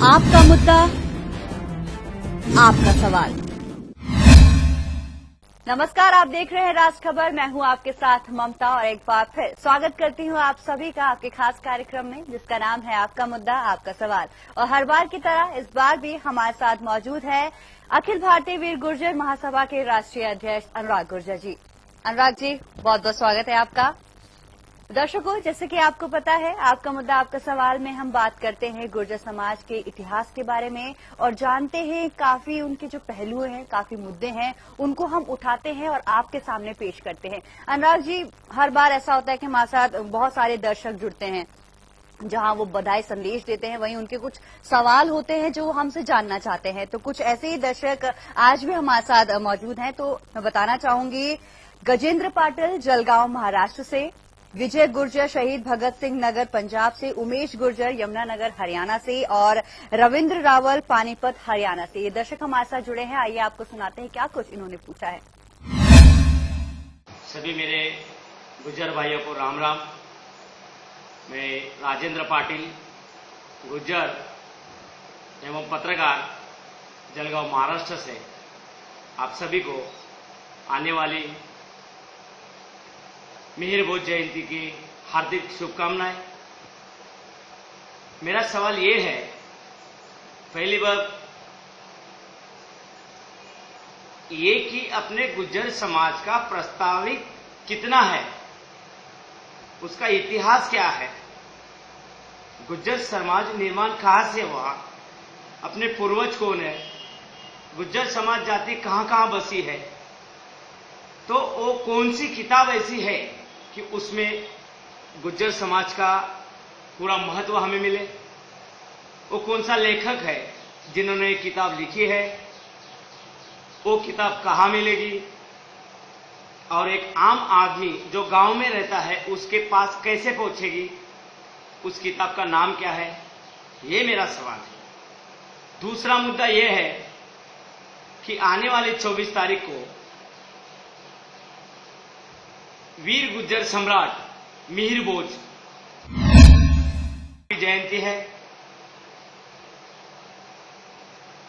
आपका मुद्दा, आपका सवाल। नमस्कार, आप देख रहे हैं राज खबर। मैं हूं आपके साथ ममता और एक बार फिर स्वागत करती हूं आप सभी का आपके खास कार्यक्रम में जिसका नाम है आपका मुद्दा, आपका सवाल। और हर बार की तरह इस बार भी हमारे साथ मौजूद है अखिल भारतीय वीर गुर्जर महासभा के राष्ट्रीय अध्यक्ष अनुराग गुर्जर जी। अनुराग जी, बहुत बहुत स्वागत है आपका। दर्शकों, जैसे कि आपको पता है, आपका मुद्दा आपका सवाल में हम बात करते हैं गुर्जर समाज के इतिहास के बारे में और जानते हैं काफी उनके जो पहलू हैं, काफी मुद्दे हैं, उनको हम उठाते हैं और आपके सामने पेश करते हैं। अनुराग जी, हर बार ऐसा होता है कि हमारे साथ बहुत सारे दर्शक जुड़ते हैं, जहां वो बधाई संदेश देते हैं, वहीं उनके कुछ सवाल होते हैं जो वो हमसे जानना चाहते हैं। तो कुछ ऐसे ही दर्शक आज भी हमारे साथ मौजूद हैं। तो मैं बताना चाहूंगी, गजेंद्र पाटिल जलगांव महाराष्ट्र से, विजय गुर्जर शहीद भगत सिंह नगर पंजाब से, उमेश गुर्जर यमुनानगर हरियाणा से और रविंद्र रावल पानीपत हरियाणा से। ये दर्शक हमारे साथ जुड़े हैं। आइए आपको सुनाते हैं क्या कुछ इन्होंने पूछा है। सभी मेरे गुर्जर भाइयों को राम राम। मैं राजेंद्र पाटिल, गुर्जर एवं पत्रकार, जलगांव महाराष्ट्र से आप सभी को आने वाली मिहिर भोज जयंती की हार्दिक शुभकामनाएं। मेरा सवाल ये है, पहली बात ये कि अपने गुर्जर समाज का प्रस्तावित कितना है, उसका इतिहास क्या है, गुर्जर समाज निर्माण कहां से हुआ, अपने पूर्वज कौन है, गुर्जर समाज जाति कहां कहां बसी है, तो वो कौन सी किताब ऐसी है कि उसमें गुर्जर समाज का पूरा महत्व हमें मिले, वो कौन सा लेखक है जिन्होंने ये किताब लिखी है, वो किताब कहाँ मिलेगी, और एक आम आदमी जो गांव में रहता है उसके पास कैसे पहुंचेगी, उस किताब का नाम क्या है, ये मेरा सवाल है। दूसरा मुद्दा ये है कि आने वाली 24 तारीख को वीर गुर्जर सम्राट मिहिर भोज की जयंती है।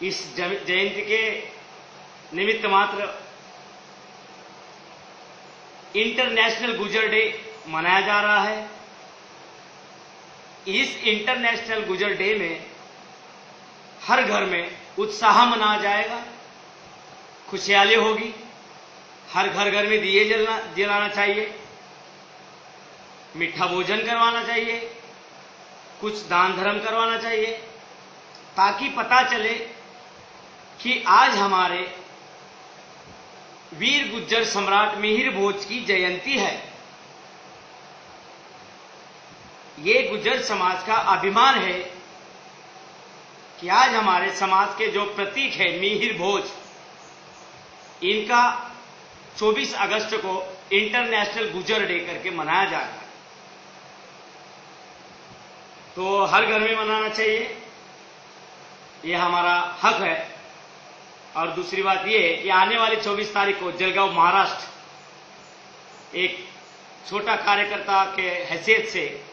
इस जयंती के निमित्त मात्र इंटरनेशनल गुर्जर डे मनाया जा रहा है। इस इंटरनेशनल गुर्जर डे में हर घर में उत्साह मनाया जाएगा, खुशहाली होगी, हर घर घर में दिए जलाना चाहिए, मीठा भोजन करवाना चाहिए, कुछ दान धर्म करवाना चाहिए, ताकि पता चले कि आज हमारे वीर गुर्जर सम्राट मिहिर भोज की जयंती है। ये गुर्जर समाज का अभिमान है कि आज हमारे समाज के जो प्रतीक है मिहिर भोज, इनका 24 अगस्त को इंटरनेशनल गुर्जर डे करके मनाया जा रहा है। तो हर घर में मनाना चाहिए, ये हमारा हक है। और दूसरी बात ये कि आने वाली 24 तारीख को जलगांव महाराष्ट्र एक छोटा कार्यकर्ता के हैसियत से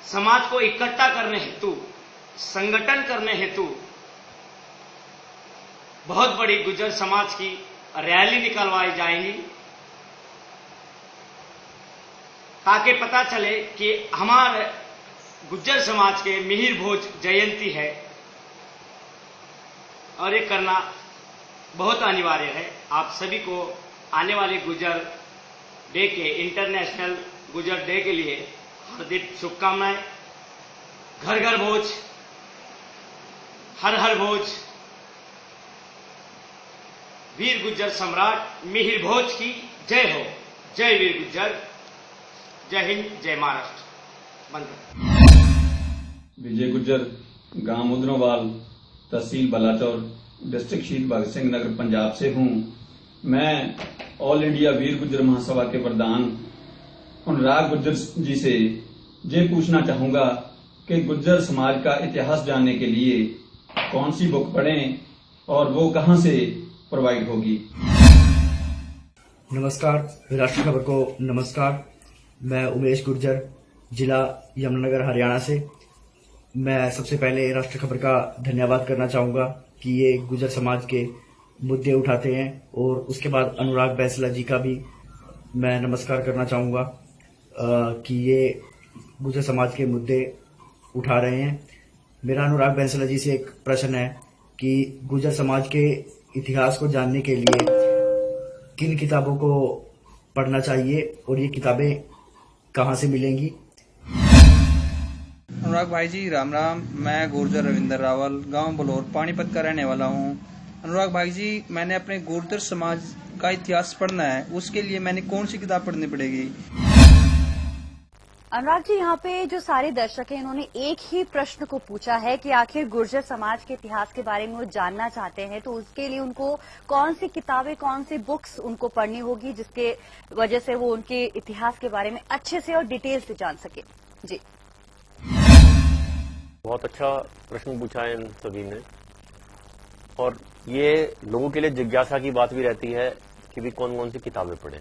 समाज को इकट्ठा करने हेतु, संगठन करने हेतु बहुत बड़ी गुर्जर समाज की रैली निकलवाई जाएंगी, ताकि पता चले कि हमारे गुर्जर समाज के मिहिर भोज जयंती है और ये करना बहुत अनिवार्य है। आप सभी को आने वाले गुर्जर डे के, इंटरनेशनल गुर्जर डे के लिए हार्दिक शुभकामनाएं। घर घर भोज, हर हर भोज, वीर गुर्जर सम्राट मिहिर भोज की जय हो। जय वीर गुर्जर, जय हिंद, जय महाराष्ट्र। बंद। विजय गुर्जर, गांव मुदनोवाल, तहसील बलाचौर, डिस्ट्रिक्ट शहीद भगत सिंह नगर पंजाब से हूं। मैं ऑल इंडिया वीर गुर्जर महासभा के प्रधान अनुराग गुर्जर जी से ये पूछना चाहूंगा कि गुर्जर समाज का इतिहास जानने के लिए कौन सी बुक पढ़ें और वो कहां से प्रोवाइड होगी। नमस्कार, राष्ट्र खबर को नमस्कार। मैं उमेश गुर्जर, जिला यमुनानगर हरियाणा से। मैं सबसे पहले राष्ट्र खबर का धन्यवाद करना चाहूँगा कि ये गुर्जर समाज के मुद्दे उठाते हैं, और उसके बाद अनुराग बैंसला जी का भी मैं नमस्कार करना चाहूँगा कि ये गुर्जर समाज के मुद्दे उठा रहे हैं। मेरा अनुराग बैंसला जी से एक प्रश्न है कि गुर्जर समाज के इतिहास को जानने के लिए किन किताबों को पढ़ना चाहिए और ये किताबें कहाँ से मिलेंगी? अनुराग भाई जी राम राम। मैं गुर्जर रविंदर रावल, गांव बलौर पानीपत का रहने वाला हूं। अनुराग भाई जी, मैंने अपने गुर्जर समाज का इतिहास पढ़ना है, उसके लिए मैंने कौन सी किताब पढ़नी पड़ेगी? अनुराग जी, यहाँ पे जो सारे दर्शक हैं इन्होंने एक ही प्रश्न को पूछा है कि आखिर गुर्जर समाज के इतिहास के बारे में वो जानना चाहते हैं, तो उसके लिए उनको कौन सी किताबें, कौन सी बुक्स उनको पढ़नी होगी जिसके वजह से वो उनके इतिहास के बारे में अच्छे से और डिटेल से जान सके। जी, बहुत अच्छा प्रश्न पूछा है इन सभी ने, और ये लोगों के लिए जिज्ञासा की बात भी रहती है कि भी कौन कौन सी किताबें पढ़ें।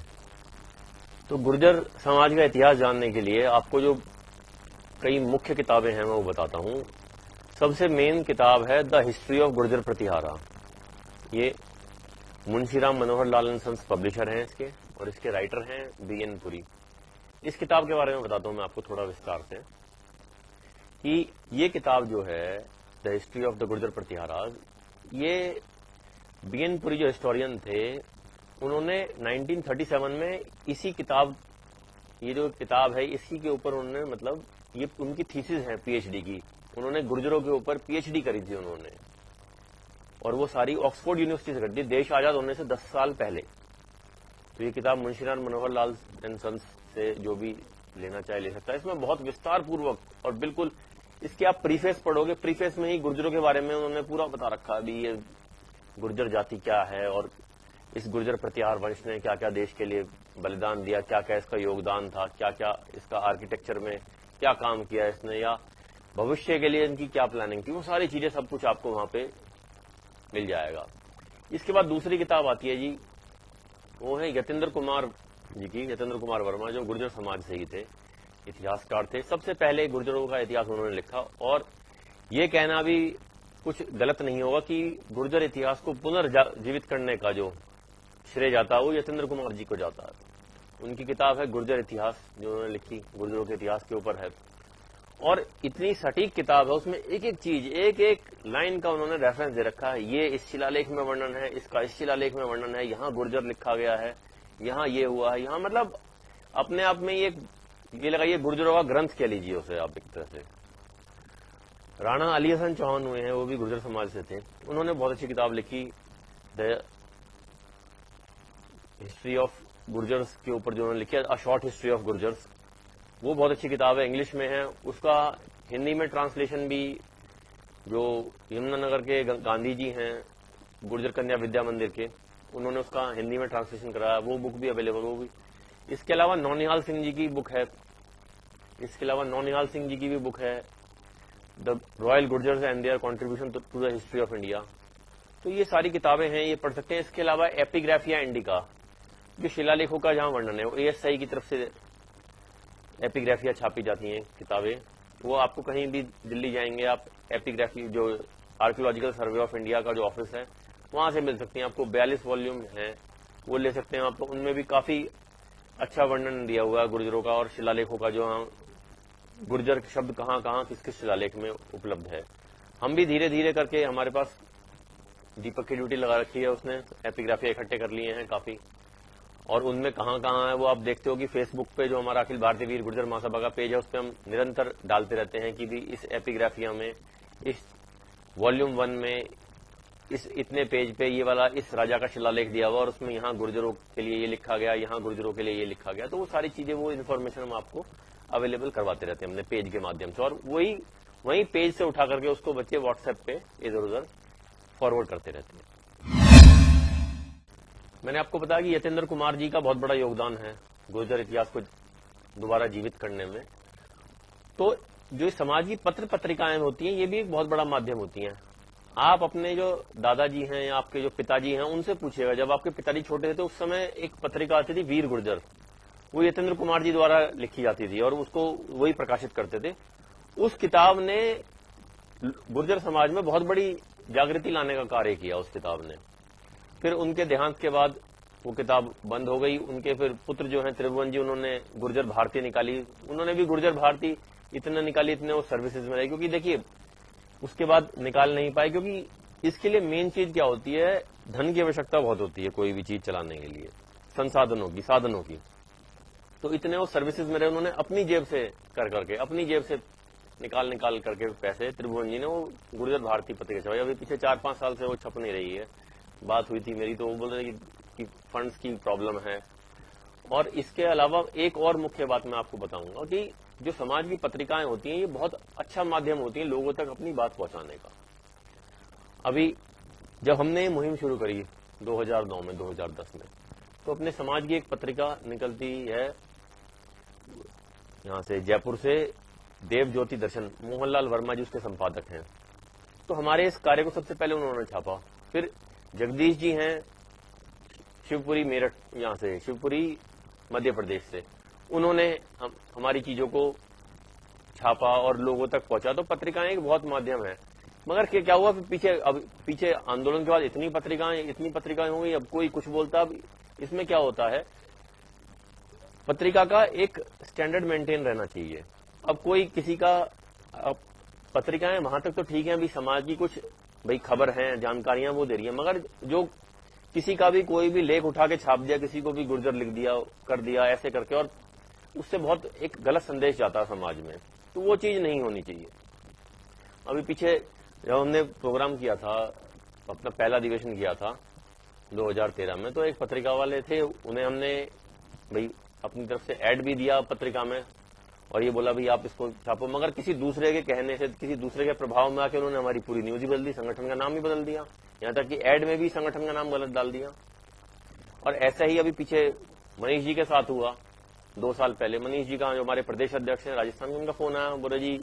तो गुर्जर समाज का इतिहास जानने के लिए आपको जो कई मुख्य किताबें हैं मैं वो बताता हूं। सबसे मेन किताब है the history of Gurjar Pratihara. ये Munshiram Manohar Lal and sons publisher हैं इसके, और इसके राइटर हैं बीएन पुरी। इस किताब के बारे में बताता हूं मैं आपको थोड़ा विस्तार से कि ये किताब जो है the history of the Gurjar Pratihara, ये बीएन पुरी जो हिस्टोरियन थे उन्होंने 1937 में इसी किताब, ये जो किताब है इसी के ऊपर उन्होंने, मतलब ये उनकी थीसिस है पीएचडी की, उन्होंने गुर्जरों के ऊपर पीएचडी करी थी उन्होंने, और वो सारी ऑक्सफोर्ड यूनिवर्सिटी से करी थी देश आजाद होने से 10 साल पहले। तो ये किताब मुंशीराम मनोहर लाल एंड सन्स से जो भी लेना चाहे ले सकता है। इसमें बहुत विस्तार पूर्वक और बिल्कुल इसके आप प्रीफेस पढ़ोगे, प्रीफेस में ही गुर्जरों के बारे में उन्होंने पूरा बता रखा है भी ये गुर्जर जाति क्या है, और इस गुर्जर प्रतिहार वंश ने क्या क्या देश के लिए बलिदान दिया, क्या क्या इसका योगदान था, क्या क्या इसका आर्किटेक्चर में क्या काम किया इसने, या भविष्य के लिए इनकी क्या प्लानिंग थी, वो सारी चीजें सब कुछ आपको वहां पे मिल जाएगा। इसके बाद दूसरी किताब आती है जी, वो है यतेंद्र कुमार जी की, यतेंद्र कुमार वर्मा, जो गुर्जर समाज से ही थे, इतिहासकार थे। सबसे पहले गुर्जरों का इतिहास उन्होंने लिखा, और ये कहना भी कुछ गलत नहीं होगा कि गुर्जर इतिहास को पुनर्जीवित करने का जो श्रेय जाता है वो यतेंद्र कुमार जी को जाता है। उनकी किताब है गुर्जर इतिहास, जो उन्होंने लिखी गुर्जरों के इतिहास के ऊपर है, और इतनी सटीक किताब है, उसमें एक एक चीज, एक एक लाइन का उन्होंने रेफरेंस दे रखा है। ये इस शिलालेख में वर्णन है, इसका इस शिलालेख में वर्णन है, यहाँ गुर्जर लिखा गया है, यहाँ ये हुआ है, यहाँ मतलब अपने आप में ये लगाइए गुर्जरों का ग्रंथ कह लीजिए उसे आप एक तरह से। राणा अली हसन चौहान हुए हैं, वो भी गुर्जर समाज से थे, उन्होंने बहुत अच्छी किताब लिखी द हिस्ट्री ऑफ गुर्जर्स के ऊपर, जो उन्होंने लिखी है अ शॉर्ट हिस्ट्री ऑफ गुर्जर्स, वो बहुत अच्छी किताब है, इंग्लिश में है। उसका हिंदी में ट्रांसलेशन भी जो यमुनानगर के गांधी जी हैं गुर्जर कन्या विद्या मंदिर के, उन्होंने उसका हिंदी में ट्रांसलेशन कराया, वो बुक भी अवेलेबल होगी। इसके अलावा नौनिहाल सिंह जी की बुक है, इसके अलावा नौनिहाल सिंह जी की भी बुक है the royal Gurjars and their contribution to the history of India. तो ये सारी किताबें हैं, ये पढ़ सकते हैं। इसके अलावा एपिग्राफिया इंडिका, जो शिलालेखों का जहां वर्णन है, वो एएसआई की तरफ से एपिग्राफिया छापी जाती हैं किताबें, वो आपको कहीं भी दिल्ली जाएंगे आप, एपिग्राफी जो आर्कियोलॉजिकल सर्वे ऑफ इंडिया का जो ऑफिस है वहां से मिल सकती हैं आपको। 42 वॉल्यूम है, वो ले सकते हैं आप। उनमें भी काफी अच्छा वर्णन दिया हुआ है गुर्जरों का और शिलालेखों का, जो गुर्जर शब्द कहाँ कहाँ किस किस शिलालेख में उपलब्ध है। हम भी धीरे धीरे करके, हमारे पास दीपक की ड्यूटी लगा रखी है, उसने एपिग्राफी इकट्ठे कर लिए हैं काफी, और उनमें कहाँ कहाँ है वो आप देखते हो कि फेसबुक पे जो हमारा अखिल भारतीय वीर गुर्जर महासभा का पेज है, उस पर हम निरंतर डालते रहते हैं कि भी इस एपिग्राफिया में, इस वॉल्यूम 1 में, इस इतने पेज पे ये वाला इस राजा का शिलालेख दिया हुआ, और उसमें यहाँ गुर्जरों के लिए ये लिखा गया, यहाँ गुर्जरों के लिए ये लिखा गया। तो वो सारी चीजें, वो इन्फॉर्मेशन हम आपको अवेलेबल करवाते रहते हैं अपने पेज के माध्यम से, और वही पेज से उठा करके उसको बच्चे व्हाट्सएप पे इधर उधर फॉरवर्ड करते रहते हैं। मैंने आपको बताया कि यतेंद्र कुमार जी का बहुत बड़ा योगदान है गुर्जर इतिहास को दोबारा जीवित करने में। तो जो समाज की पत्र पत्रिकाएं होती हैं, ये भी एक बहुत बड़ा माध्यम होती हैं। आप अपने जो दादाजी हैं या आपके जो पिताजी हैं उनसे पूछिएगा, जब आपके पिताजी छोटे थे तो उस समय एक पत्रिका आती थी वीर गुर्जर, वो यतेंद्र कुमार जी द्वारा लिखी जाती थी और उसको वही प्रकाशित करते थे। उस किताब ने गुर्जर समाज में बहुत बड़ी जागृति लाने का कार्य किया उस किताब ने। फिर उनके देहांत के बाद वो किताब बंद हो गई। उनके फिर पुत्र जो हैं त्रिभुवन जी, उन्होंने गुर्जर भारती निकाली। उन्होंने भी गुर्जर भारती इतने निकाली, इतने वो सर्विसेज में रहे, क्योंकि देखिए उसके बाद निकाल नहीं पाए, क्योंकि इसके लिए मेन चीज क्या होती है, धन की आवश्यकता बहुत होती है कोई भी चीज चलाने के लिए, संसाधनों की, साधनों की। तो इतने वो सर्विसेज में रहे, उन्होंने अपनी जेब से कर करके, अपनी जेब से निकाल करके पैसे, त्रिभुवन जी ने वो गुर्जर भारती पत्रिका छपाई। अभी पीछे 4-5 साल से वो छप नहीं रही है। बात हुई थी मेरी, तो वो बोल रहे कि फंड्स की प्रॉब्लम है। और इसके अलावा एक और मुख्य बात मैं आपको बताऊंगा कि जो समाज की पत्रिकाएं होती हैं, ये बहुत अच्छा माध्यम होती है लोगों तक अपनी बात पहुंचाने का। अभी जब हमने ये मुहिम शुरू करी 2009 में, 2010 में, तो अपने समाज की एक पत्रिका निकलती है यहां से, जयपुर से, देव ज्योति दर्शन, मोहनलाल वर्मा जी उसके संपादक हैं। तो हमारे इस कार्य को सबसे पहले उन्होंने छापा। फिर जगदीश जी हैं शिवपुरी मेरठ, यहां से शिवपुरी मध्य प्रदेश से, उन्होंने हमारी चीजों को छापा और लोगों तक पहुंचा। तो पत्रिकाएं एक बहुत माध्यम है। मगर क्या हुआ, पीछे आंदोलन के बाद इतनी पत्रिकाएं हो गई, अब कोई कुछ बोलता। अब इसमें क्या होता है, पत्रिका का एक स्टैंडर्ड मेंटेन रहना चाहिए। अब कोई किसी का, पत्रिकाएं वहां तक तो ठीक है, अभी समाज की कुछ भाई खबर है, जानकारियां वो दे रही है, मगर जो किसी का भी कोई भी लेख उठा के छाप दिया, किसी को भी गुर्जर लिख दिया, कर दिया, ऐसे करके, और उससे बहुत एक गलत संदेश जाता है समाज में, तो वो चीज नहीं होनी चाहिए। अभी पीछे जब हमने प्रोग्राम किया था, अपना पहला अधिवेशन किया था 2013 में, तो एक पत्रिका वाले थे, उन्हें हमने भाई अपनी तरफ से ऐड भी दिया पत्रिका में, और ये बोला भाई आप इसको छापो, मगर किसी दूसरे के कहने से, किसी दूसरे के प्रभाव में आके उन्होंने हमारी पूरी न्यूज ही बदल दी, संगठन का नाम ही बदल दिया, यहां तक कि ऐड में भी संगठन का नाम गलत डाल दिया। और ऐसा ही अभी पीछे मनीष जी के साथ हुआ 2 साल पहले। मनीष जी का, जो हमारे प्रदेश अध्यक्ष हैं राजस्थान में, उनका फोन आया, बोले जी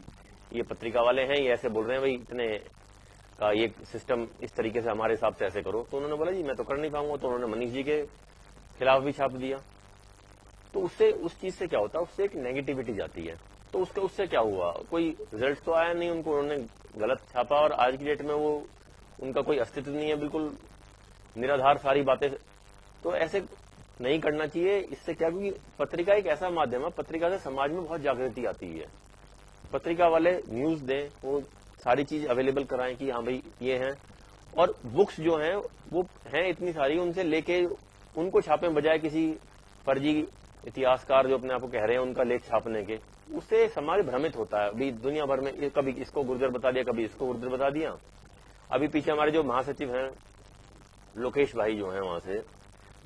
ये पत्रिका वाले हैं, ये ऐसे बोल रहे हैं भाई, इतने का ये सिस्टम इस तरीके से हमारे हिसाब से ऐसे करो। तो उन्होंने बोला जी मैं तो कर नहीं पाऊंगा, तो उन्होंने मनीष जी के खिलाफ भी छाप दिया। तो उससे, उस चीज से क्या होता है, उससे एक नेगेटिविटी जाती है। तो उससे क्या हुआ, कोई रिजल्ट तो आया नहीं, उनको उन्होंने गलत छापा, और आज की डेट में वो, उनका कोई अस्तित्व नहीं है, बिल्कुल निराधार सारी बातें। तो ऐसे नहीं करना चाहिए। इससे क्या, क्योंकि पत्रिका एक ऐसा माध्यम है, पत्रिका से समाज में बहुत जागृति आती है। पत्रिका वाले न्यूज दें, वो सारी चीज अवेलेबल कराएं कि हाँ भाई ये हैं, और बुक्स जो हैं वो हैं इतनी सारी, उनसे लेके उनको छापें, बजाय किसी फर्जी इतिहासकार जो अपने आप को कह रहे हैं उनका लेख छापने के। उससे समाज भ्रमित होता है। अभी दुनिया भर में कभी इसको गुर्जर बता दिया, कभी इसको गुर्जर बता दिया। अभी पीछे हमारे जो महासचिव हैं लोकेश भाई, जो हैं वहां से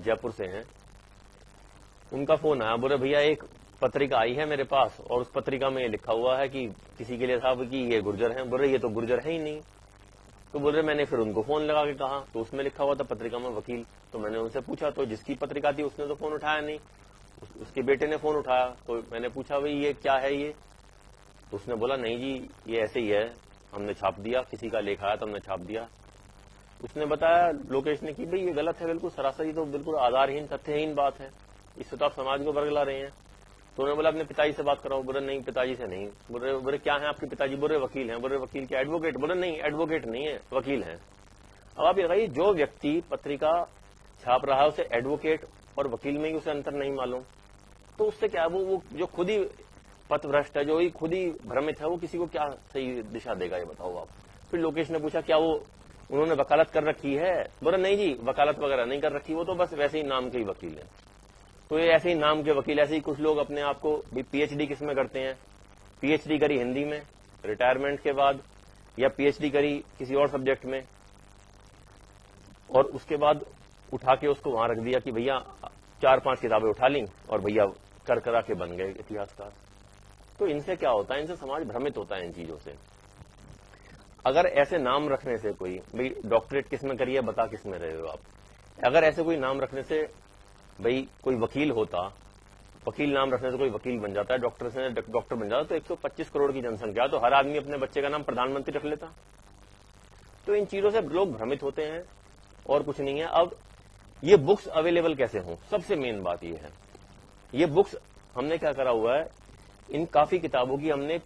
जयपुर से हैं, उनका फोन आया, बोले भैया एक पत्रिका आई है मेरे पास, और उस पत्रिका में ये लिखा हुआ है कि किसी के लिए साहब कि ये गुर्जर हैं। बोले ये तो गुर्जर है ही नहीं। तो बोल रहे, मैंने फिर उनको फोन लगा के कहा, तो उसमें लिखा हुआ था पत्रिका में वकील। तो मैंने उनसे पूछा, तो जिसकी पत्रिका थी उसने तो फोन उठाया नहीं, उसके बेटे ने फोन उठाया। तो मैंने पूछा भाई ये क्या है ये, तो उसने बोला नहीं जी ये ऐसे ही है, हमने छाप दिया, किसी का लेख आया तो हमने छाप दिया। उसने बताया लोकेश ने कि भाई ये गलत है, बिल्कुल सरासर, ये तो बिल्कुल आधारहीन, तथ्यहीन बात है, इससे तो आप समाज को बरगला रहे हैं। तो उन्होंने बोला अपने पिताजी से बात कराओ। बोले नहीं पिताजी से नहीं। बोले क्या है आपके पिताजी? बोले वकील हैं। बोले वकील क्या, एडवोकेट? बोले नहीं एडवोकेट नहीं है, वकील हैं। अब आप ये बताइए, जो व्यक्ति पत्रिका छाप रहा है उसे एडवोकेट और वकील में ही उसे अंतर नहीं मालूम, तो उससे क्या, वो जो खुद ही पथभ्रष्ट है, जो ही खुद ही भ्रमित है, वो किसी को क्या सही दिशा देगा, ये बताओ आप। फिर लोकेश ने पूछा क्या वो उन्होंने वकालत कर रखी है? बोला नहीं जी वकालत वगैरह नहीं कर रखी, वो तो बस वैसे ही नाम के ही वकील है। तो ये ऐसे ही नाम के वकील, ऐसे ही कुछ लोग अपने आप को भी पीएचडी किस में करते हैं, पीएचडी करी हिंदी में रिटायरमेंट के बाद, या पीएचडी करी किसी और सब्जेक्ट में, और उसके बाद उठा के उसको वहां रख दिया कि भैया 4-5 किताबें उठा ली और भैया कर करा के बन गए इतिहासकार। तो इनसे क्या होता है, इनसे समाज भ्रमित होता है इन चीजों से। अगर ऐसे नाम रखने से कोई, भाई डॉक्टरेट किस में करी है, बता किस में रहे हो आप, अगर ऐसे कोई नाम रखने से भाई कोई वकील होता, वकील नाम रखने से कोई वकील बन जाता है, डॉक्टर से डॉक्टर बन जाता, तो 125 करोड़ की जनसंख्या, तो हर आदमी अपने बच्चे का नाम प्रधानमंत्री रख लेता। तो इन चीजों से लोग भ्रमित होते हैं और कुछ नहीं है। अब ये बुक्स अवेलेबल कैसे हों, सबसे मेन बात ये है। ये बुक्स हमने क्या करा हुआ है, इन काफी किताबों की हमने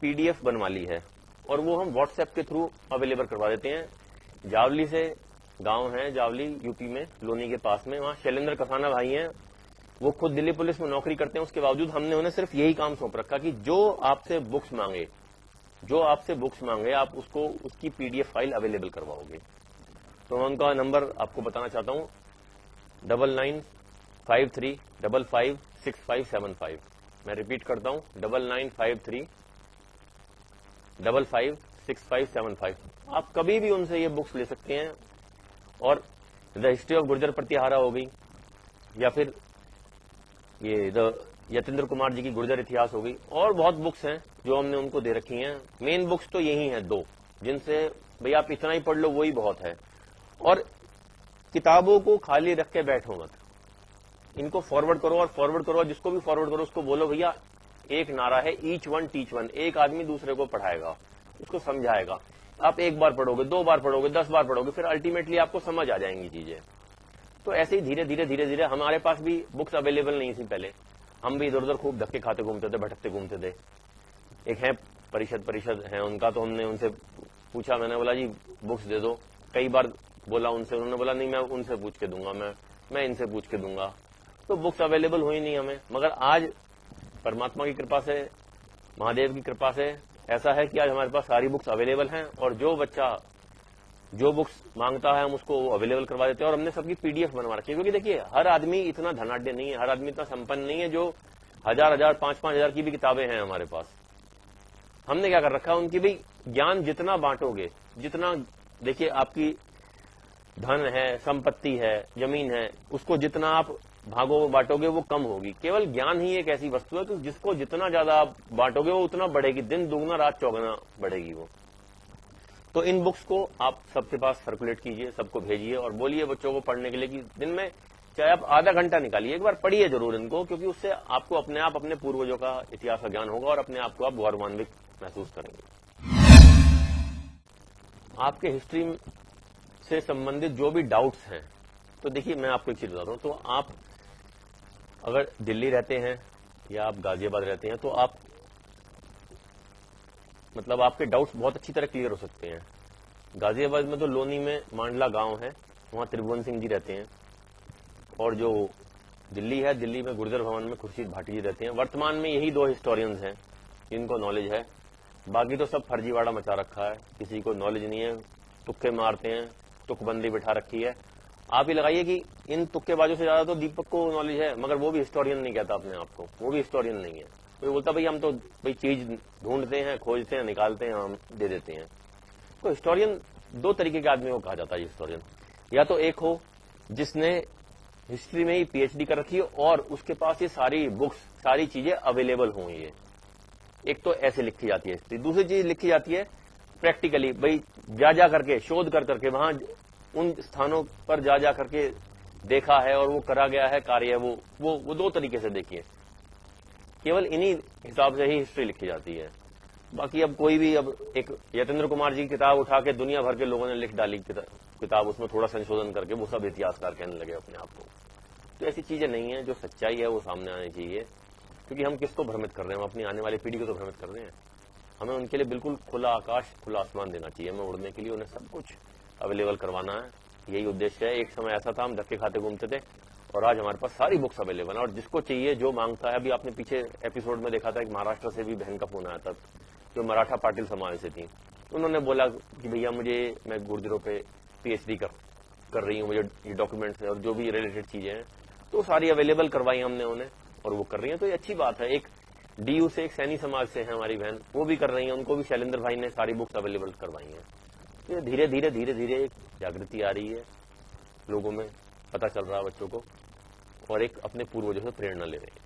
पीडीएफ बनवा ली है और वो हम व्हाट्सएप के थ्रू अवेलेबल करवा देते हैं। जावली से गांव है, जावली यूपी में, लोनी के पास में, वहां शैलेंद्र कसाना भाई हैं, वो खुद दिल्ली पुलिस में नौकरी करते हैं। उसके बावजूद हमने उन्हें सिर्फ यही काम सौंप रखा कि जो आपसे बुक्स मांगे आप उसको उसकी पीडीएफ फाइल अवेलेबल करवाओगे। तो मैं उनका नंबर आपको बताना चाहता हूं, 9953556575। मैं रिपीट करता हूं, 9953556575। आप कभी भी उनसे ये बुक्स ले सकते हैं। और the history of Gurjar Pratihara हो गई, या फिर ये द यतेंद्र कुमार जी की गुर्जर इतिहास हो गई, और बहुत बुक्स हैं जो हमने उनको दे रखी हैं। मेन बुक्स तो यही हैं 2, जिनसे भाई आप इतना ही पढ़ लो वही बहुत है। और किताबों को खाली रख के बैठो मत, इनको फॉरवर्ड करो और फॉरवर्ड करो। जिसको भी फॉरवर्ड करो उसको बोलो भैया एक नारा है, ईच वन टीच वन। एक आदमी दूसरे को पढ़ाएगा, उसको समझाएगा। आप एक बार पढ़ोगे, 2 बार पढ़ोगे, 10 बार पढ़ोगे, फिर अल्टीमेटली आपको समझ आ जाएंगी चीजें। तो ऐसे ही धीरे धीरे हमारे पास भी बुक्स अवेलेबल नहीं थी पहले। हम भी इधर उधर खूब धक्के खाते घूमते थे, भटकते घूमते थे। एक है परिषद है उनका, तो हमने उनसे पूछा, मैंने बोला जी बुक्स दे दो। कई बार बोला उनसे, उन्होंने बोला नहीं मैं उनसे पूछ के दूंगा, मैं इनसे पूछ के दूंगा। तो बुक्स अवेलेबल हुई नहीं हमें। मगर आज परमात्मा की कृपा से, महादेव की कृपा से ऐसा है कि आज हमारे पास सारी बुक्स अवेलेबल हैं, और जो बच्चा जो बुक्स मांगता है हम उसको अवेलेबल करवा देते हैं। और हमने सबकी पीडीएफ बनवा रखी है, क्योंकि देखिए हर आदमी इतना धनाढ्य नहीं है, हर आदमी इतना संपन्न नहीं है जो 1000 5-5 हजार की भी किताबें हैं हमारे पास। हमने क्या कर रखा है, उनकी भी ज्ञान जितना बांटोगे, जितना देखिए आपकी धन है, संपत्ति है, जमीन है, उसको जितना आप भागों में बांटोगे वो कम होगी। केवल ज्ञान ही एक ऐसी वस्तु है कि जिसको जितना ज्यादा आप बांटोगे वो उतना बढ़ेगी, दिन दुगना रात चौगुना बढ़ेगी वो। तो इन बुक्स को आप सबके पास सर्कुलेट कीजिए, सबको भेजिए और बोलिए बच्चों को पढ़ने के लिए कि दिन में चाहे आप आधा घंटा निकालिए, एक बार पढ़िए जरूर इनको, क्योंकि उससे आपको अपने आप अपने पूर्वजों का इतिहास का ज्ञान होगा और अपने आप को आप गौरवान्वित महसूस करेंगे। आपके हिस्ट्री से संबंधित जो भी डाउट्स हैं, तो देखिए मैं आपको एक चीज बता रहा हूं, तो आप अगर दिल्ली रहते हैं या आप गाजियाबाद रहते हैं, तो आप मतलब आपके डाउट्स बहुत अच्छी तरह क्लियर हो सकते हैं। गाजियाबाद में तो लोनी में मांडला गांव है, वहां त्रिभुवन सिंह जी रहते हैं। और जो दिल्ली है, दिल्ली में गुर्जर भवन में खुर्शीद भाटी जी रहते हैं। वर्तमान में यही 2 हिस्टोरियंस हैं जिनको नॉलेज है, बाकी तो सब फर्जीवाड़ा मचा रखा है, किसी को नॉलेज नहीं है, तुक्के मारते हैं, तुकबंदी बिठा रखी है। आप ही लगाइए कि इन तुक्केबाजों से ज्यादा तो दीपक को नॉलेज है, मगर वो भी हिस्टोरियन नहीं कहता अपने आप को, वो भी हिस्टोरियन नहीं है। कोई बोलता भाई हम तो भाई चीज ढूंढते हैं, खोजते हैं, निकालते हैं, हम दे देते हैं। तो हिस्टोरियन 2 तरीके के आदमी को कहा जाता है हिस्टोरियन। या तो एक हो जिसने हिस्ट्री में ही पीएचडी कर रखी है और उसके पास ये सारी बुक्स, सारी चीजें अवेलेबल हों। ये एक तो ऐसे लिखी जाती है हिस्ट्री। दूसरी चीज लिखी जाती है प्रैक्टिकली, भाई जा करके शोध कर करके वहां उन स्थानों पर जा करके देखा है और वो करा गया है कार्य, वो 2 तरीके से देखिए। केवल इन्हीं हिसाब से ही हिस्ट्री लिखी जाती है। बाकी अब कोई भी, अब एक यतेंद्र कुमार जी की किताब उठा के दुनिया भर के लोगों ने लिख डाली किताब, उसमें थोड़ा संशोधन करके वो सब इतिहासकार कहने लगे अपने आप को। तो ऐसी चीजें नहीं है, जो सच्चाई है वो सामने आनी चाहिए। क्योंकि हम किसको भ्रमित कर रहे हैं, हम अपनी आने वाली पीढ़ी को तो भ्रमित कर रहे हैं। हमें उनके लिए बिल्कुल खुला आकाश, खुला आसमान देना चाहिए, हमें उड़ने के लिए उन्हें सब कुछ अवेलेबल करवाना है, यही उद्देश्य है। एक समय ऐसा था हम धक्के खाते घूमते थे, और आज हमारे पास सारी बुक्स अवेलेबल है, और जिसको चाहिए जो मांगता है। अभी आपने पीछे एपिसोड में देखा था, एक महाराष्ट्र से भी बहन का फोन आया था जो मराठा पाटिल समाज से थी। उन्होंने बोला कि भैया मैं गुर्जरों पे पीएचडी कर रही हूँ, मुझे ये डॉक्यूमेंट्स है और जो भी रिलेटेड चीजें हैं तो सारी अवेलेबल करवाई हमने उन्हें, और वो कर रही हैं। तो ये अच्छी बात है। एक डीयू से, एक सैनी समाज से है हमारी बहन, वो भी कर रही है, उनको भी शैलेंद्र भाई ने सारी बुक्स अवेलेबल करवाई हैं। ये धीरे धीरे एक जागृति आ रही है, लोगों में पता चल रहा है बच्चों को, और एक अपने पूर्वजों से प्रेरणा ले रहे हैं।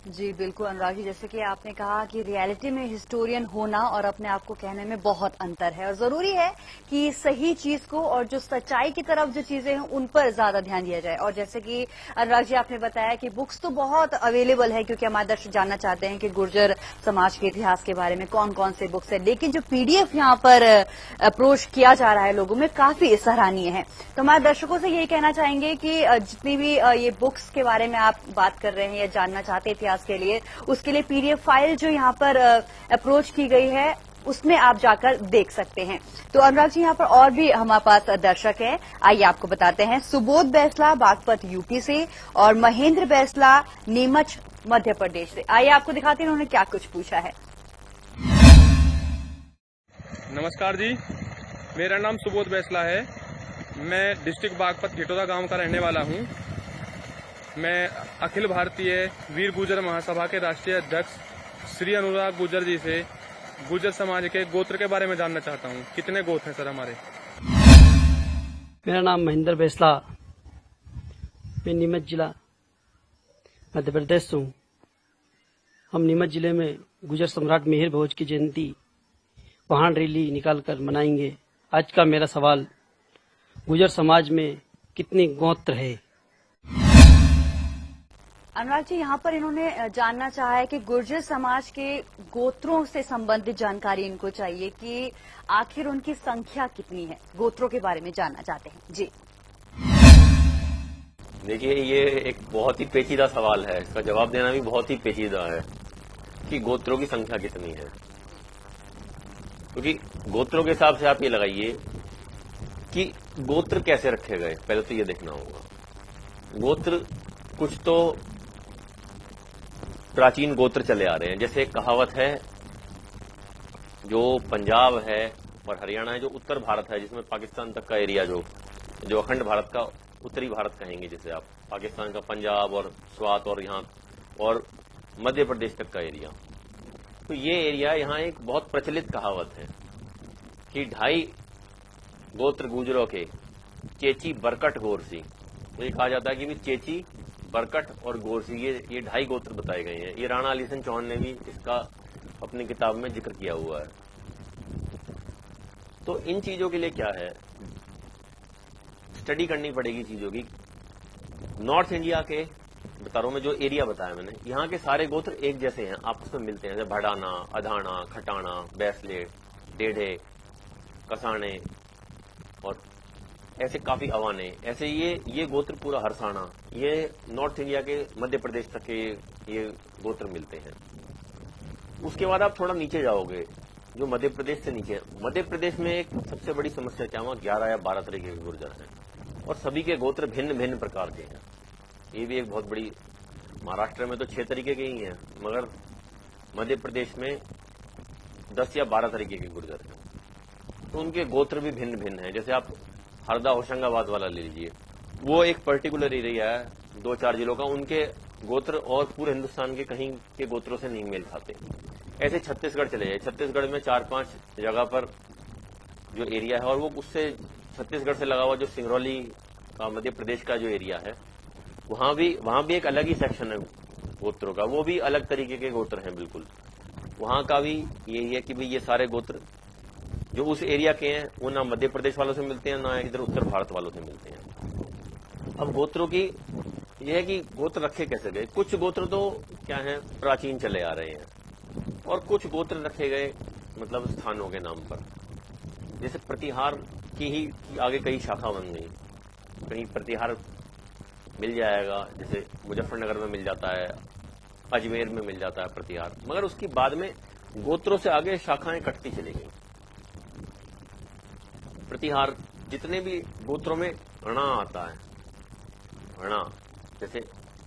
जी बिल्कुल अनुराग जी, जैसे कि आपने कहा कि रियलिटी में हिस्टोरियन होना और अपने आप को कहने में बहुत अंतर है, और जरूरी है कि सही चीज को और जो सच्चाई की तरफ जो चीजें हैं उन पर ज्यादा ध्यान दिया जाए। और जैसे कि अनुराग जी आपने बताया कि बुक्स तो बहुत अवेलेबल है, क्योंकि हमारे दर्शक जानना चाहते हैं कि गुर्जर समाज के इतिहास के बारे में कौन कौन से बुक्स है, लेकिन जो पीडीएफ यहाँ पर अप्रोच किया जा रहा है लोगों में, काफी सराहनीय है। तो हमारे दर्शकों से यही कहना चाहेंगे कि जितनी भी ये बुक्स के बारे में आप बात कर रहे हैं या जानना चाहते थे इतिहास के लिए, उसके लिए पीडीएफ फाइल जो यहाँ पर अप्रोच की गई है उसमें आप जाकर देख सकते हैं। तो अनुराग जी, यहाँ पर और भी हमारे पास दर्शक हैं, आइए आपको बताते हैं। सुबोध बैसला बागपत यूपी से और महेंद्र बैसला नीमच मध्य प्रदेश से। आइए आपको दिखाते हैं उन्होंने क्या कुछ पूछा है। नमस्कार जी, मेरा नाम सुबोध बैसला है। मैं डिस्ट्रिक्ट बागपत घेटोदा गांव का रहने वाला हूं। मैं अखिल भारतीय वीर गुर्जर महासभा के राष्ट्रीय अध्यक्ष श्री अनुराग गुर्जर जी से गुर्जर समाज के गोत्र के बारे में जानना चाहता हूं। कितने गोत्र हैं सर हमारे? मेरा नाम महेंद्र बैसला, मैं नीमच जिला मध्य प्रदेश से हूँ। हम नीमच जिले में गुर्जर सम्राट मिहिर भोज की जयंती वाहन रैली निकालकर मनाएंगे। आज का मेरा सवाल, गुर्जर समाज में कितने गोत्र है? अनुराग जी, यहाँ पर इन्होंने जानना चाहा है कि गुर्जर समाज के गोत्रों से संबंधित जानकारी इनको चाहिए कि आखिर उनकी संख्या कितनी है, गोत्रों के बारे में जानना चाहते हैं जी। देखिए, ये एक बहुत ही पेचीदा सवाल है। इसका जवाब देना भी बहुत ही पेचीदा है कि गोत्रों की संख्या कितनी है, क्योंकि गोत्रों के हिसाब से आप ये लगाइए कि गोत्र कैसे रखे गए। पहले तो ये देखना होगा। गोत्र कुछ तो प्राचीन गोत्र चले आ रहे हैं। जैसे एक कहावत है, जो पंजाब है और हरियाणा है, जो उत्तर भारत है, जिसमें पाकिस्तान तक का एरिया जो अखंड भारत का उत्तरी भारत कहेंगे, जिसे आप पाकिस्तान का पंजाब और स्वात और यहाँ और मध्य प्रदेश तक का एरिया। तो ये एरिया यहाँ एक बहुत प्रचलित कहावत है कि 2.5 गोत्र गुजरों के चेची बरकट गोरसी। तो ये कहा जाता है कि भी चेची, बरकट और गोरसी ये 2.5 गोत्र बताए गए हैं। ये राणा अलीसन चौहान ने भी इसका अपनी किताब में जिक्र किया हुआ है। तो इन चीजों के लिए क्या है, स्टडी करनी पड़ेगी चीजों की। नॉर्थ इंडिया के बता रहा हूं मैं, जो एरिया बताया मैंने, यहाँ के सारे गोत्र एक जैसे हैं, आपस में मिलते हैं। जैसे भड़ाना, अधाना, खटाना, बैसले, डेढ़े, कसाने और ऐसे काफी अवाने, ऐसे ये गोत्र पूरा हरसाना, ये नॉर्थ इंडिया के मध्य प्रदेश तक के ये गोत्र मिलते हैं। उसके बाद आप थोड़ा नीचे जाओगे, जो मध्य प्रदेश से नीचे है। मध्य प्रदेश में एक सबसे बड़ी समस्या क्या हुआ, 11 या 12 तरीके के गुर्जर हैं और सभी के गोत्र भिन्न भिन्न प्रकार के हैं। ये भी एक बहुत बड़ी, महाराष्ट्र में तो 6 तरीके के ही हैं, मगर मध्य प्रदेश में 10 या 12 तरीके के गुर्जर हैं। तो उनके गोत्र भी भिन्न भिन्न हैं। जैसे आप हरदा होशंगाबाद वाला ले लीजिए, वो एक पर्टिकुलर एरिया है 2-4 जिलों का, उनके गोत्र और पूरे हिंदुस्तान के कहीं के गोत्रों से नहीं मेल खाते। ऐसे छत्तीसगढ़ चले जाए, छत्तीसगढ़ में 4-5 जगह पर जो एरिया है, और वो उससे छत्तीसगढ़ से लगा हुआ जो सिंगरौली का मध्य प्रदेश का जो एरिया है, वहां भी एक अलग ही सेक्शन है गोत्रों का, वो भी अलग तरीके के गोत्र हैं बिल्कुल। वहां का भी यही है कि भाई ये सारे गोत्र जो उस एरिया के हैं वो ना मध्य प्रदेश वालों से मिलते हैं, ना इधर उत्तर भारत वालों से मिलते हैं। अब गोत्रों की यह है कि गोत्र रखे कैसे गए। कुछ गोत्र तो क्या है, प्राचीन चले आ रहे हैं, और कुछ गोत्र रखे गए मतलब स्थानों के नाम पर। जैसे प्रतिहार की ही आगे कई शाखा बन गई, कहीं प्रतिहार मिल जाएगा, जैसे मुजफ्फरनगर में मिल जाता है, अजमेर में मिल जाता है प्रतिहार, मगर उसकी बाद में गोत्रों से आगे शाखाएं कटती चली गई। प्रतिहार जितने भी गोत्रों में अणा आता है, अणा जैसे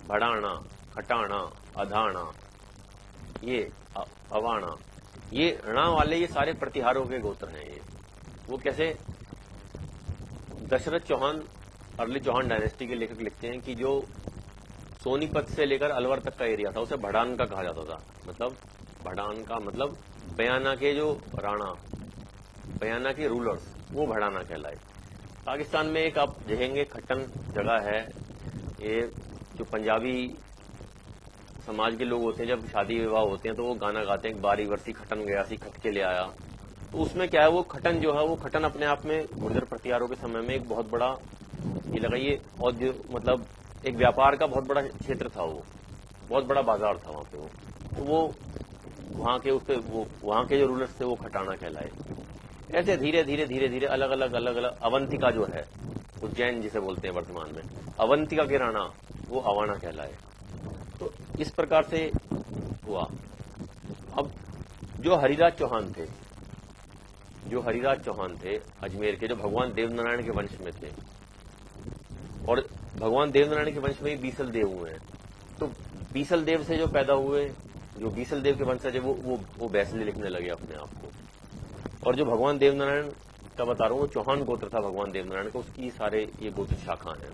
भड़ाना, खटाना, अधाना, ये अवाना, ये अणा वाले ये सारे प्रतिहारों के गोत्र हैं। ये वो कैसे, दशरथ चौहान, अर्ली चौहान डायनेस्टी के लेखक लिखते हैं कि जो सोनीपत से लेकर अलवर तक का एरिया था उसे भड़ान का कहा जाता था। मतलब भड़ान का मतलब बयाना के जो राणा, बयाना के रूलर्स, वो भड़ाना कहलाए। पाकिस्तान में एक आप देखेंगे खट्टन जगह है, ये जो पंजाबी समाज के लोग होते हैं, जब शादी विवाह होते हैं तो वो गाना गाते हैं, बारी बरसी खटन गया सी खट के ले आया। तो उसमें क्या है, वो खटन जो है, वो खटन अपने आप में गुर्जर प्रतिहारों के समय में एक बहुत बड़ा, ये लगाइए मतलब एक व्यापार का बहुत बड़ा क्षेत्र था, वो बहुत बड़ा बाजार था वहां पे। वो वहां के उसके वहां के जो रूलर्स थे वो खटाना कहलाए। ऐसे धीरे धीरे अलग अलग अवंतिका जो है, उज्जैन जिसे बोलते हैं वर्तमान में, अवंतिका के राणा वो अवाना कहलाए। तो इस प्रकार से हुआ। अब जो हरिराज चौहान थे अजमेर के, जो भगवान देवनारायण के वंश में थे, और भगवान देवनारायण के वंश में ही बीसल देव हुए हैं, तो बीसल देव से जो पैदा हुए, जो बीसल देव के वंशज है वो बैसले लिखने लगे अपने आप को। और जो भगवान देवनारायण का बता रहा हूं, वो चौहान गोत्र था भगवान देवनारायण का, उसकी सारे ये गोत्र शाखा हैं।